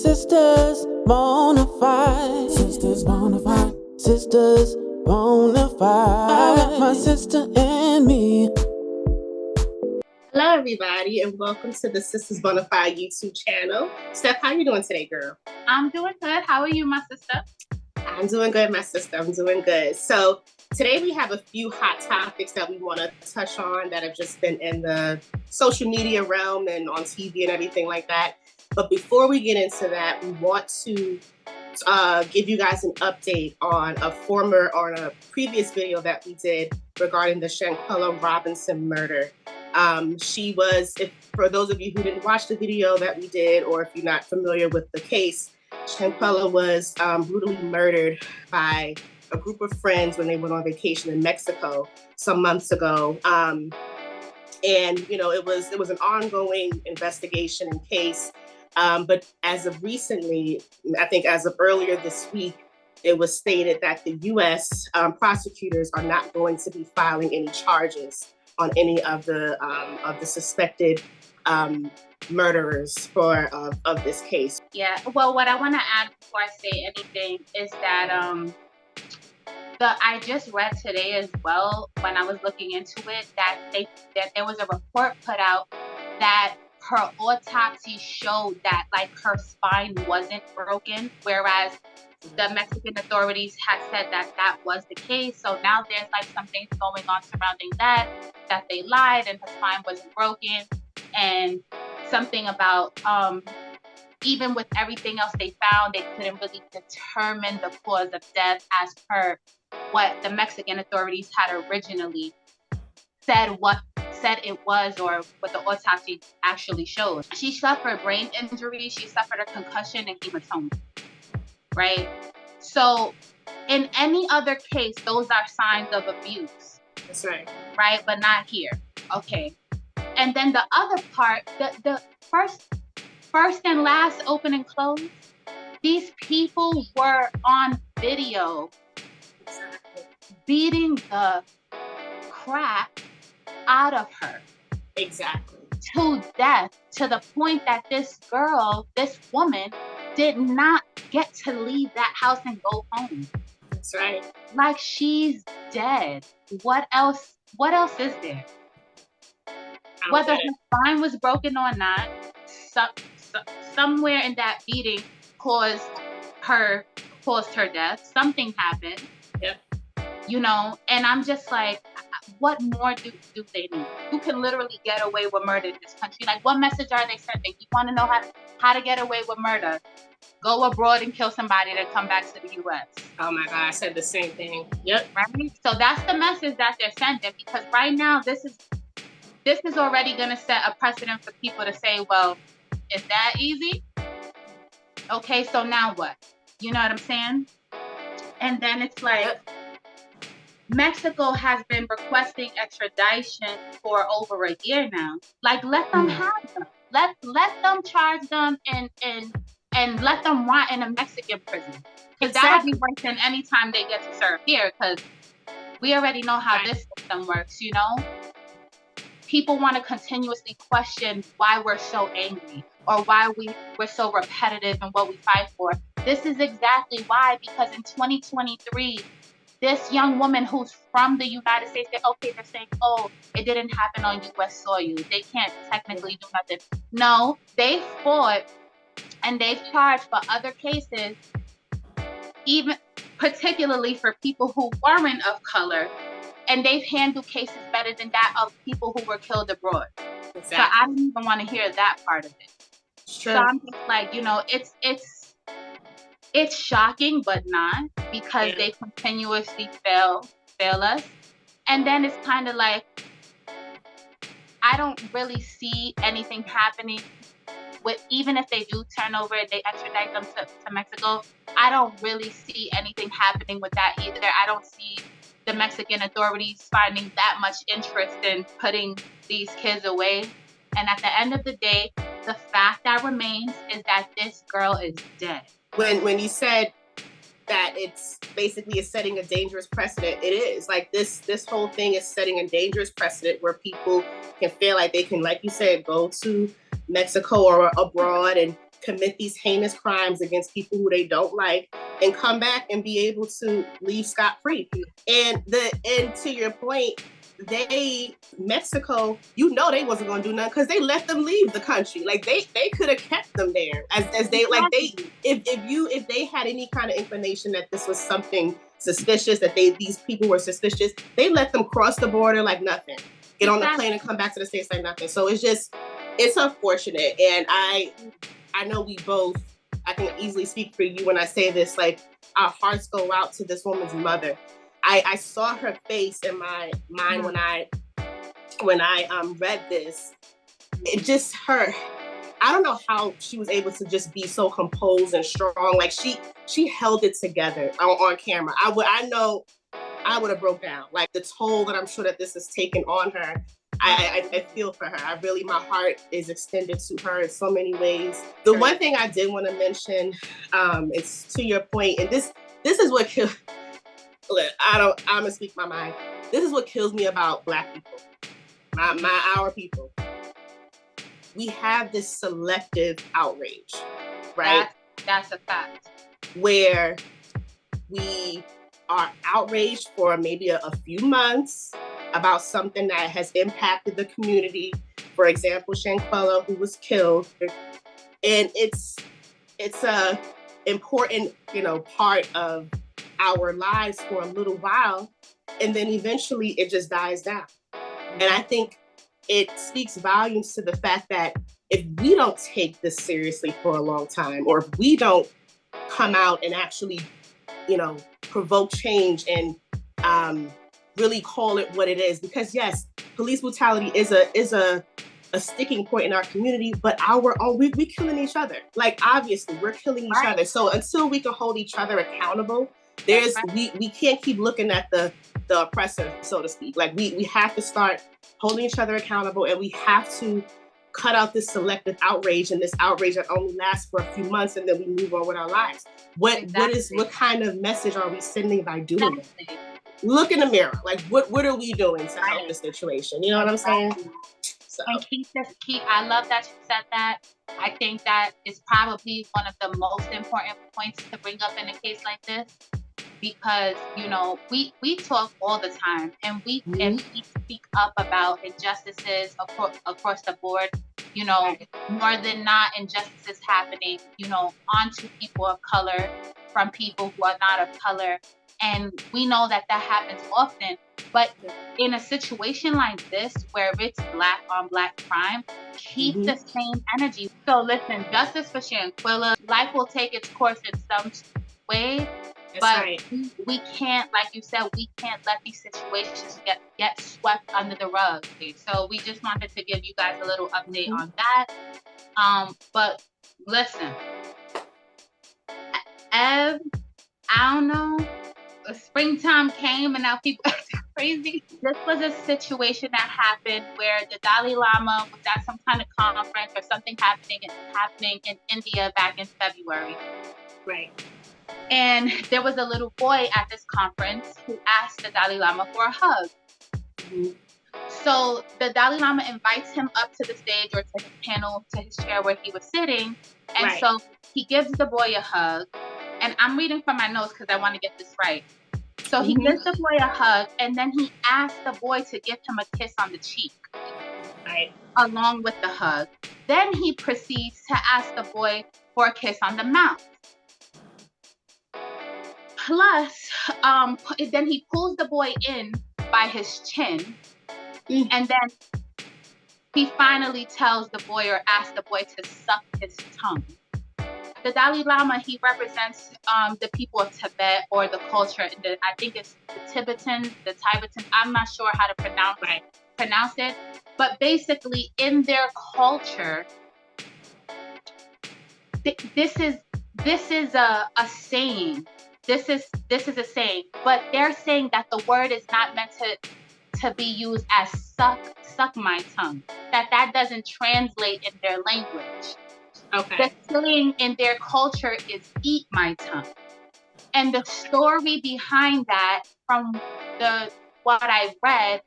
Sistas Bonafide. Sistas Bonafide. Sistas Bonafide. I got my sister and me. Hello, everybody, and welcome to the Sistas Bonafide YouTube channel. Steph, how you doing today, girl? I'm doing good. How are you, my sister? I'm doing good, my sister. I'm doing good. So today we have a few hot topics that we want to touch on that have just been in the social media realm and on TV and everything like that. But before we get into that, we want to give you guys an update on a previous video that we did regarding the Shanquella Robinson murder. For those of you who didn't watch the video that we did, or if you're not familiar with the case, Shanquella was brutally murdered by a group of friends when they went on vacation in Mexico some months ago. And you know, it was an ongoing investigation and case. But as of recently, I think as of earlier this week, it was stated that the U.S. Prosecutors are not going to be filing any charges on any of the suspected murderers of this case. Yeah. Well, what I want to add before I say anything is that I just read today as well, when I was looking into it, that there was a report put out that her autopsy showed that like her spine wasn't broken, whereas the Mexican authorities had said that was the case. So now there's like some things going on surrounding that they lied and her spine wasn't broken, and something about even with everything else they found, they couldn't really determine the cause of death as per what the Mexican authorities had originally said it was, or what the autopsy actually showed. She suffered brain injury, she suffered a concussion and hematoma, right? So in any other case, those are signs of abuse. That's right. Right? But not here. Okay. And then the other part, the first and last open and close, these people were on video beating the crap out of her. Exactly. To death, to the point that this woman, did not get to leave that house and go home. That's right. Like, she's dead. What else is there? Whether her spine was broken or not, somewhere in that beating caused her death. Something happened. Yep. You know, and I'm just like, what more do they need? You can literally get away with murder in this country. Like, what message are they sending? You want to know how to get away with murder? Go abroad and kill somebody to come back to the U.S. Oh my God, I said the same thing. Yep. Right? So that's the message that they're sending, because right now this is already going to set a precedent for people to say, well, is that easy? Okay, so now what? You know what I'm saying? And then it's like, yep. Mexico has been requesting extradition for over a year now. Like, let them have them. Let them charge them and let them rot in a Mexican prison. Because that would be worse than any time they get to serve here, because we already know how this system works, you know? People want to continuously question why we're so angry or why we're so repetitive in what we fight for. This is exactly why, because in 2023, this young woman who's from the United States, they're saying, oh, it didn't happen on U.S. soil. They can't technically do nothing. No, they fought and they've charged for other cases, even particularly for people who weren't of color, and they've handled cases better than that of people who were killed abroad. Exactly. So I don't even want to hear that part of it. Sure. So I'm just like, you know, it's shocking, but not, because they continuously fail us. And then it's kind of like, I don't really see anything happening with, even if they do turn over, they extradite them to Mexico, I don't really see anything happening with that either. I don't see the Mexican authorities finding that much interest in putting these kids away. And at the end of the day, the fact that remains is that this girl is dead. When you said that it's basically setting a dangerous precedent, it is. Like, this whole thing is setting a dangerous precedent where people can feel like they can, like you said, go to Mexico or abroad and commit these heinous crimes against people who they don't like, and come back and be able to leave scot-free. And to your point, Mexico, they wasn't gonna do nothing because they let them leave the country. Like they could have kept them there as they like they if they had any kind of inclination that this was something suspicious, that these people were suspicious, they let them cross the border like nothing, get on the plane and come back to the States like nothing. So it's unfortunate, and I know I can easily speak for you when I say this, like our hearts go out to this woman's mother. I saw her face in my mind when I read this. It just hurt. I don't know how she was able to just be so composed and strong. Like she held it together on camera. I know I would have broke down. Like the toll that I'm sure that this has taken on her. I feel for her. My heart is extended to her in so many ways. The one thing I did want to mention, it's to your point, and this is what kills. Look, I'm gonna speak my mind. This is what kills me about Black people, our people. We have this selective outrage, right? That's a fact. Where we are outraged for maybe a few months about something that has impacted the community. For example, Shanquella, who was killed, and it's a important, part of our lives for a little while, and then eventually it just dies down. And I think it speaks volumes to the fact that if we don't take this seriously for a long time, or if we don't come out and actually, provoke change and really call it what it is, because yes, police brutality is a sticking point in our community, but we killing each other. Like obviously we're killing each other. So until we can hold each other accountable, we can't keep looking at the oppressor, so to speak. Like we have to start holding each other accountable, and we have to cut out this selective outrage, and this outrage that only lasts for a few months, and then we move on with our lives. What kind of message are we sending by doing it? Look in the mirror. Like what are we doing to help the situation? You know what I'm saying? So. And I love that you said that. I think that is probably one of the most important points to bring up in a case like this, because we talk all the time, and we speak up about injustices across the board. More than not, injustices happening onto people of color from people who are not of color, and we know that happens often. But in a situation like this, where it's Black on Black crime, keep the same energy. So listen, justice for Shanquella. Life will take its course in some way. But we can't, like you said, we can't let these situations get swept under the rug. So we just wanted to give you guys a little update on that. But listen, Ev, I don't know, springtime came and now people are crazy. This was a situation that happened where the Dalai Lama was at some kind of conference or something happening in India back in February. Right. And there was a little boy at this conference who asked the Dalai Lama for a hug. Mm-hmm. So the Dalai Lama invites him up to the stage or to his panel, to his chair where he was sitting. And so he gives the boy a hug. And I'm reading from my notes because I want to get this right. So he gives the boy a hug, and then he asks the boy to give him a kiss on the cheek. Right. Along with the hug. Then he proceeds to ask the boy for a kiss on the mouth. Plus, then he pulls the boy in by his chin, and then he finally tells the boy, or asks the boy, to suck his tongue. The Dalai Lama, he represents the people of Tibet, or the culture. I think it's the Tibetans. I'm not sure how to pronounce it. But basically, in their culture, this is a saying. This is a saying. But they're saying that the word is not meant to be used as suck my tongue. That doesn't translate in their language. Okay. The saying in their culture is eat my tongue. And the story behind that, from what I read,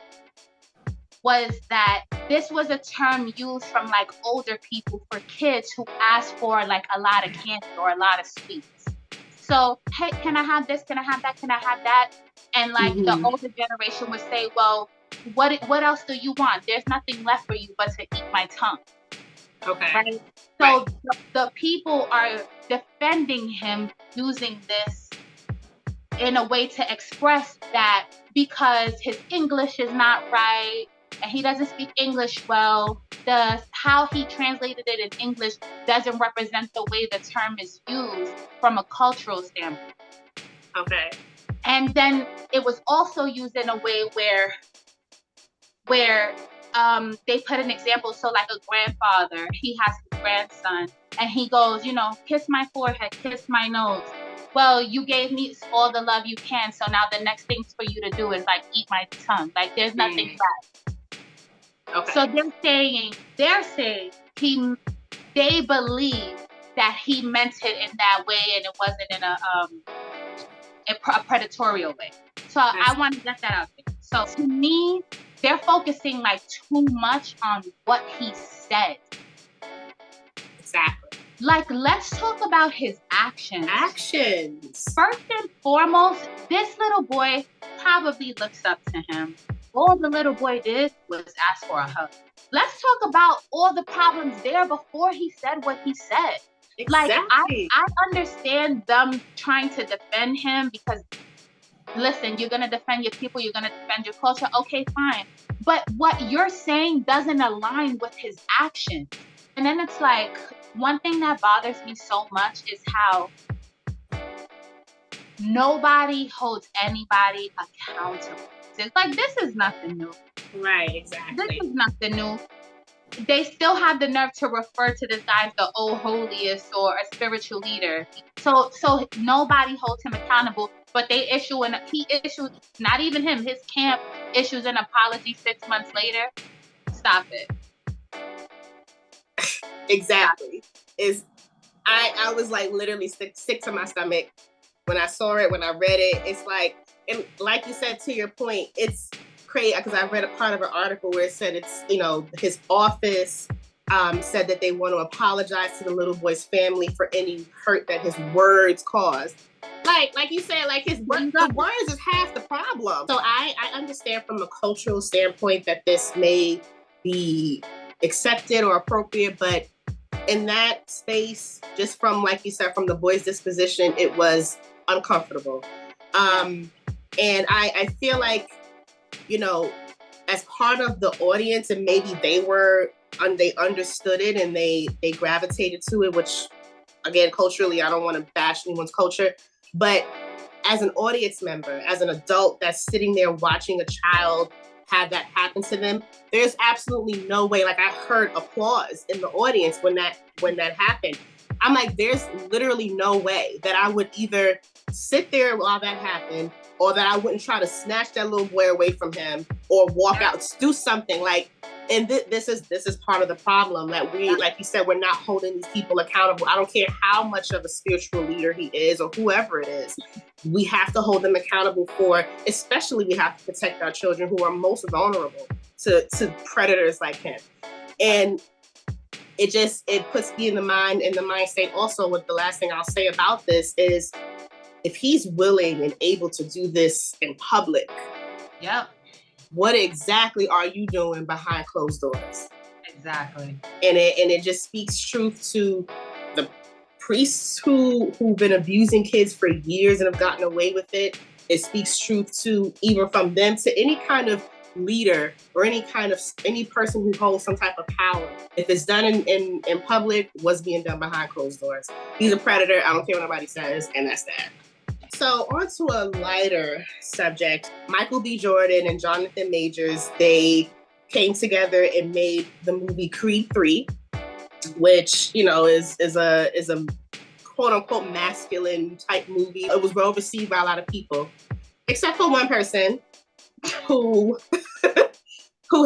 was that this was a term used from like older people for kids who asked for like a lot of candy or a lot of sweets. So, hey, can I have this? Can I have that? Can I have that? And like the older generation would say, well, what else do you want? There's nothing left for you but to eat my tongue. Okay. Right? So the people are defending him using this in a way to express that because his English is not right and he doesn't speak English well, how he translated it in English doesn't represent the way the term is used from a cultural standpoint. Okay. And then it was also used in a way where they put an example. So like a grandfather, he has his grandson and he goes, kiss my forehead, kiss my nose. Well, you gave me all the love you can. So now the next thing for you to do is like eat my tongue. Like there's nothing left. Okay. So they're saying they believe that he meant it in that way and it wasn't in a predatorial way. So I want to get that out there. So to me, they're focusing like too much on what he said. Exactly. Like, let's talk about his actions. First and foremost, this little boy probably looks up to him. All the little boy did was ask for a hug. Let's talk about all the problems there before he said what he said. Exactly. Like, I understand them trying to defend him because, listen, you're going to defend your people, you're going to defend your culture. Okay, fine. But what you're saying doesn't align with his actions. And then it's like, one thing that bothers me so much is how nobody holds anybody accountable. It's like, this is nothing new. Right, exactly. This is nothing new. They still have the nerve to refer to this guy as the old holiest or a spiritual leader. So nobody holds him accountable, but he issued, not even him, his camp issues an apology 6 months later. Stop it. Exactly. I was like literally sick to my stomach when I saw it, when I read it. It's like, and like you said, to your point, it's crazy because I read a part of an article where it said it's, his office said that they want to apologize to the little boy's family for any hurt that his words caused. Like you said, like the words is half the problem. So I understand from a cultural standpoint that this may be accepted or appropriate, but in that space, just from, like you said, from the boy's disposition, it was uncomfortable. And I feel like, as part of the audience, and maybe they understood it and they gravitated to it, which, again, culturally, I don't want to bash anyone's culture, but as an audience member, as an adult that's sitting there watching a child have that happen to them, there's absolutely no way. Like, I heard applause in the audience when that happened. I'm like, there's literally no way that I would either sit there while that happened, or that I wouldn't try to snatch that little boy away from him or walk out, do something. Like, and this is part of the problem, that we, like you said, we're not holding these people accountable. I don't care how much of a spiritual leader he is or whoever it is. We have to hold them accountable especially we have to protect our children who are most vulnerable to predators like him. And it puts me in the mind state also. With the last thing I'll say about this is, if he's willing and able to do this in public, what exactly are you doing behind closed doors? Exactly. And it just speaks truth to the priests who've been abusing kids for years and have gotten away with it. It speaks truth to, even from them, to any kind of leader or any person who holds some type of power. If it's done in public, what's being done behind closed doors? He's a predator. I don't care what nobody says, and that's that. So on to a lighter subject. Michael B. Jordan and Jonathan Majors, they came together and made the movie Creed 3, which, is a quote unquote masculine type movie. It was well received by a lot of people, except for one person who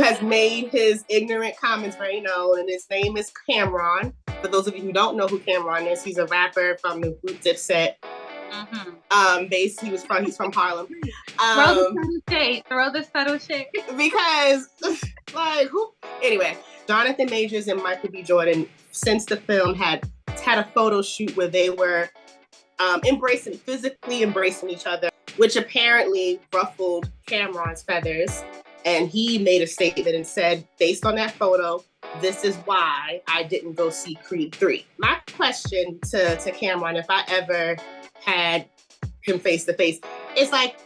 has made his ignorant comments very known, and his name is Cameron. For those of you who don't know who Cameron is, he's a rapper from the group Dipset. He's from Harlem. Throw the subtle shade. Because, like, anyway, Jonathan Majors and Michael B. Jordan, since the film had a photo shoot where they were physically embracing each other, which apparently ruffled Cameron's feathers. And he made a statement and said, based on that photo, this is why I didn't go see Creed 3. My question to Cameron, if I ever had him face to face, is like,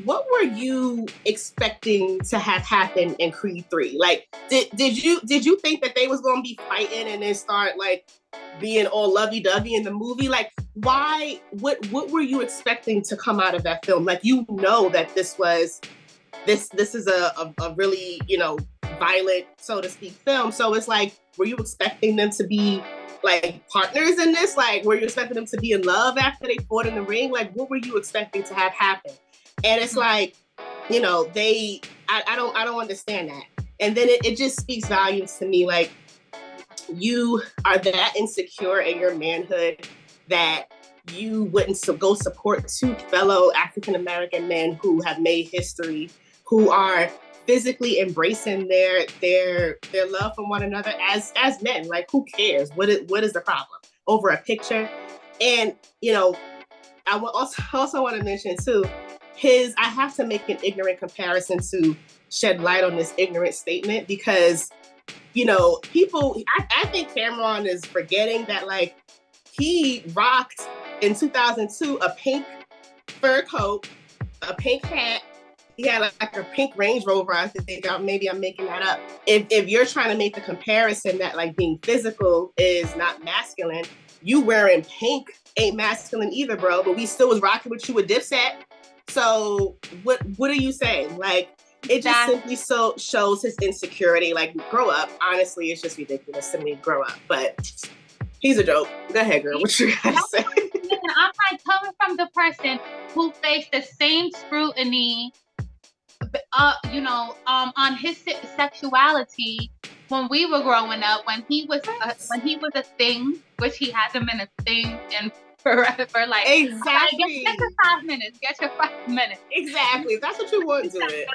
what were you expecting to have happen in Creed 3? Like, did you think that they was going to be fighting and then start like being all lovey-dovey in the movie? Like, why? What were you expecting to come out of that film? Like, you know that this is a really, you know, violent, so to speak, film. So it's like, were you expecting them to be like partners in this? Like, were you expecting them to be in love after they fought in the ring? Like, what were you expecting to have happen? And it's like, you know, I don't understand that. And then it just speaks volumes to me. Like, you are that insecure in your manhood that you wouldn't go support two fellow African-American men who have made history, who are physically embracing their love for one another as men. Like, who cares? What is the problem? Over a picture? And, you know, I also want to mention too, I have to make an ignorant comparison to shed light on this ignorant statement, because, you know, I think Cameron is forgetting that, like, he rocked in 2002 a pink fur coat, a pink hat. He had like a pink Range Rover. I think maybe I'm making that up. If you're trying to make the comparison that like being physical is not masculine, you wearing pink ain't masculine either, bro. But we still was rocking with you with Dipset. So what are you saying? Like, it just simply shows his insecurity. Like, grow up. Honestly, it's just ridiculous to me. Grow up. But he's a joke. Go ahead, girl. What you gotta say? I'm like, coming from the person who faced the same scrutiny, you know, on his sexuality when we were growing up, when he was a thing, which he hasn't been a thing in forever. Like, exactly. Get your 5 minutes. Get your 5 minutes. Exactly. If that's what you want, do it.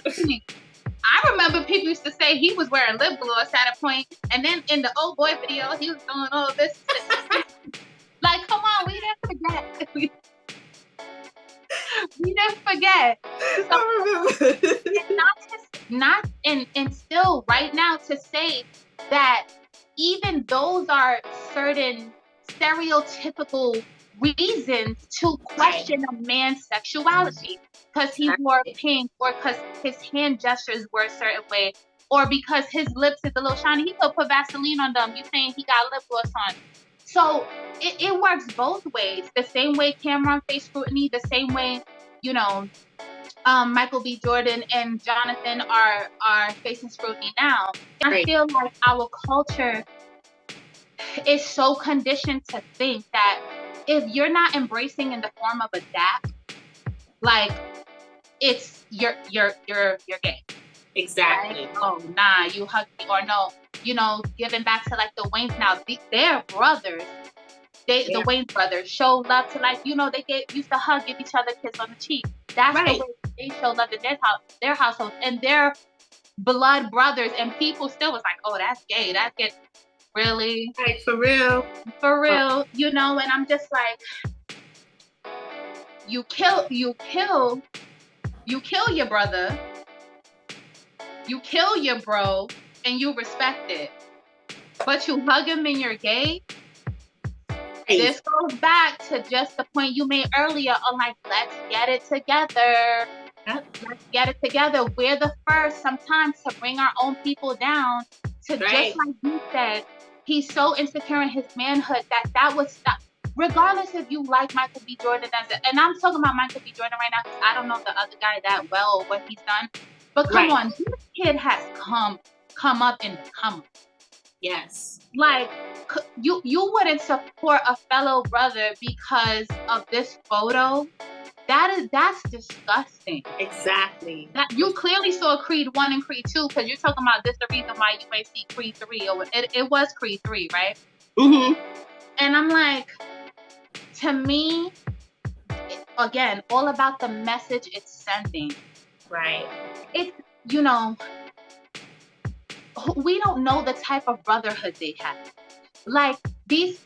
I remember people used to say he was wearing lip gloss at a point, and then in the old boy video, he was doing all this. Like, come on, we didn't forget. We didn't forget. So, and still right now to say that even those are certain stereotypical reasons to question a man's sexuality, because he wore pink, or because his hand gestures were a certain way, or because his lips is a little shiny. He could put Vaseline on them. You saying he got lip gloss on? So it works both ways. The same way Cameron faced scrutiny, the same way, you know, Michael B. Jordan and Jonathan are facing scrutiny now. I feel like our culture is so conditioned to think that if you're not embracing in the form of a dap, like, it's you're gay. Exactly. Right? Oh, nah, you hug me, or no, you know, giving back to like the Waynes now. They're brothers. The Wayne brothers show love to, like, you know, they used to give each other a kiss on the cheek. That's the way they show love in their household, and their blood brothers. And people still was like, oh, that's gay. That gets really, like, for real, you know. And I'm just like, you kill your brother, you kill your bro, and you respect it, but you hug him and you're gay. This goes back to just the point you made earlier on, like, let's get it together. Let's get it together. We're the first sometimes to bring our own people down, to just like you said, he's so insecure in his manhood that would stop. Regardless if you like Michael B. Jordan and I'm talking about Michael B. Jordan right now, because I don't know the other guy that well or what he's done. But come on, this kid has come up in the come up. Yes. Like, you wouldn't support a fellow brother because of this photo. That's disgusting. Exactly. That you clearly saw Creed 1 and Creed 2, because you're talking about this the reason why you may see Creed 3, or it was Creed 3, right? Mm-hmm. And I'm like, to me, again, all about the message it's sending. Right. It's, we don't know the type of brotherhood they have. Like these,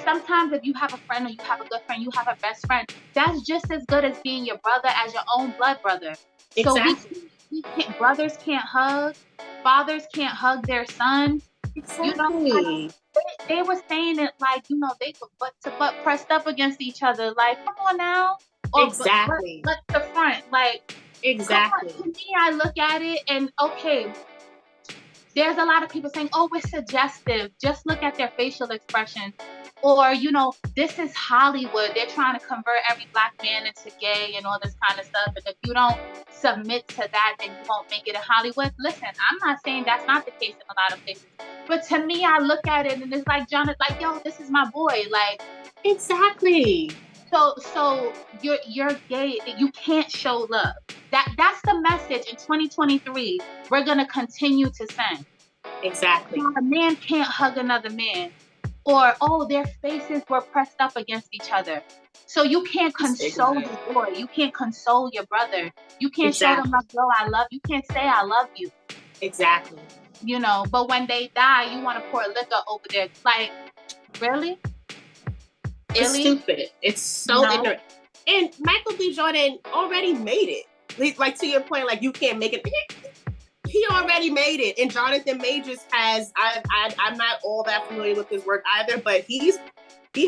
sometimes if you have a friend or you have a good friend, you have a best friend, that's just as good as being your brother as your own blood brother. Exactly. So we can't, brothers can't hug, fathers can't hug their sons. Exactly. They were saying it like, they were butt to butt pressed up against each other. Like, come on now. Or Exactly. but the front. Like, exactly. Come on. To me, I look at it and okay, there's a lot of people saying, oh, we're suggestive. Just look at their facial expressions. Or, this is Hollywood. They're trying to convert every black man into gay and all this kind of stuff. And if you don't submit to that, then you won't make it in Hollywood. Listen, I'm not saying that's not the case in a lot of places. But to me, I look at it and it's like, Jonathan, like, yo, this is my boy. Like, exactly. So you're gay. You can't show love. That's the message in 2023. We're gonna continue to send. Exactly. A man can't hug another man, or their faces were pressed up against each other. So you can't console your boy. You can't console your brother. You can't show them like, bro, I love you. You can't say I love you. Exactly. But when they die, you want to pour liquor over there. Like, really? It's stupid. It's so ignorant. And Michael B. Jordan already made it. Like, to your point, like, you can't make it. He already made it. And Jonathan Majors has, I'm not all that familiar with his work either, but he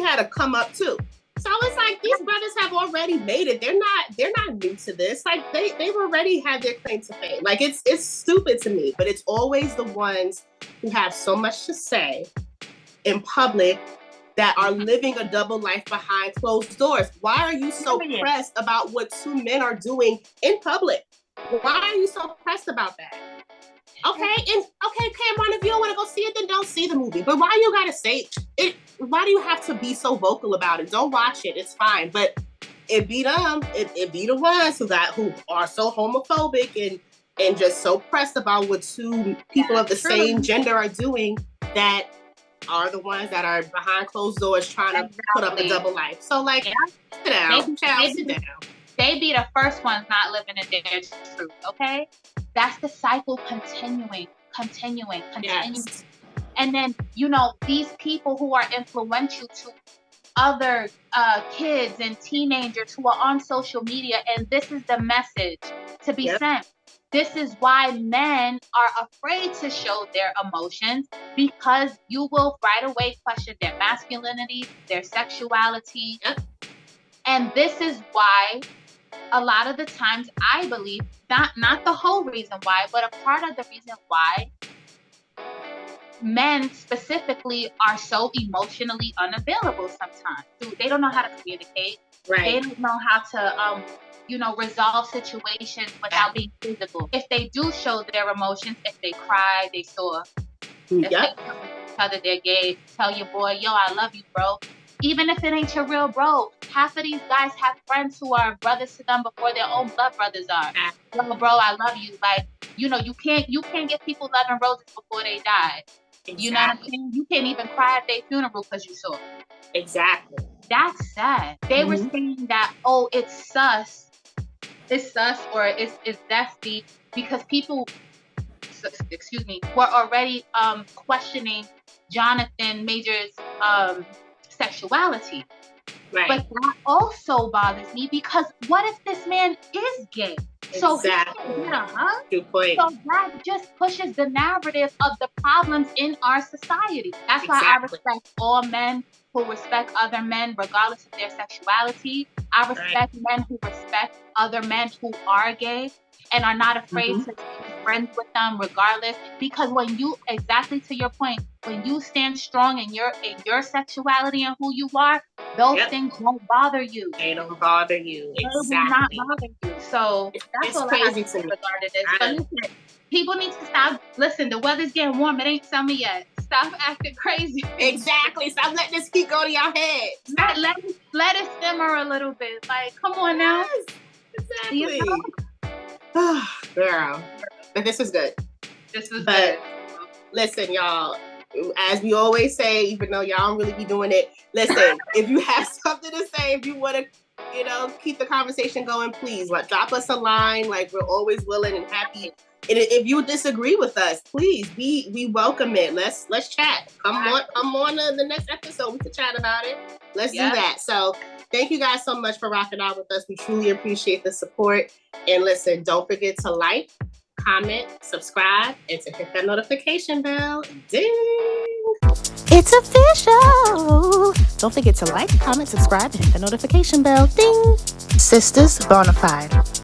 had a come up too. So it's like, these brothers have already made it. They're not new to this. Like, they've already had their claim to fame. Like, it's stupid to me, but it's always the ones who have so much to say in public that are living a double life behind closed doors. Why are you so pressed about what two men are doing in public? Why are you so pressed about that? Okay, Cameron, if you don't want to go see it, then don't see the movie. But why you gotta say it? Why do you have to be so vocal about it? Don't watch it. It's fine. But it be them. It be the ones who are so homophobic and just so pressed about what two people of the same gender are doing that are the ones that are behind closed doors trying to put up a double life. So, like, sit down, sit down. They be the first ones not living in their truth, okay? That's the cycle continuing. Yes. And then, these people who are influential to other kids and teenagers who are on social media, and this is the message to be sent. This is why men are afraid to show their emotions, because you will right away question their masculinity, their sexuality. Yep. And this is why a lot of the times, I believe, not the whole reason why, but a part of the reason why men specifically are so emotionally unavailable sometimes. They don't know how to communicate. Right. They don't know how to resolve situations without being physical. If they do show their emotions, if they cry, they soar. If they tell each other they're gay, tell your boy, yo, I love you, bro. Even if it ain't your real bro, half of these guys have friends who are brothers to them before their own blood brothers are. Yo, bro, I love you. Like, you can't get people loving roses before they die. Exactly. You know what I'm saying? You can't even cry at their funeral because you saw it. Exactly. That's sad. They were saying that, it's sus. It's sus, or it's zesty, because people, were already questioning Jonathan Majors' sexuality. Right. But that also bothers me, because what if this man is gay? So exactly. Good point. So that just pushes the narrative of the problems in our society. That's why I respect all men who respect other men regardless of their sexuality. I respect men who respect other men who are gay and are not afraid to be friends with them regardless. Because when you, exactly to your point, when you stand strong in your sexuality and who you are, those things won't bother you. They don't bother you. They will not bother you. So that's all crazy I have to say regarding this. But listen, people need to stop. Listen, the weather's getting warm. It ain't summer yet. Stop acting crazy. Exactly. Stop letting this heat go to your head. Let it simmer a little bit. Like, come on now. Exactly. Girl. But this is good. Good. Listen, y'all. As we always say, even though y'all don't really be doing it, listen, if you have something to say, if you want to You know, keep the conversation going, please. Like, drop us a line. Like, we're always willing and happy. And if you disagree with us, please, we welcome it. Let's chat. Come on the next episode. We can chat about it. Let's do that. So thank you guys so much for rocking out with us. We truly appreciate the support. And listen, don't forget to like, comment, subscribe, and to hit that notification bell. Ding! It's official! Don't forget to like, comment, subscribe, and hit the notification bell. Ding! Sistas Bonafide.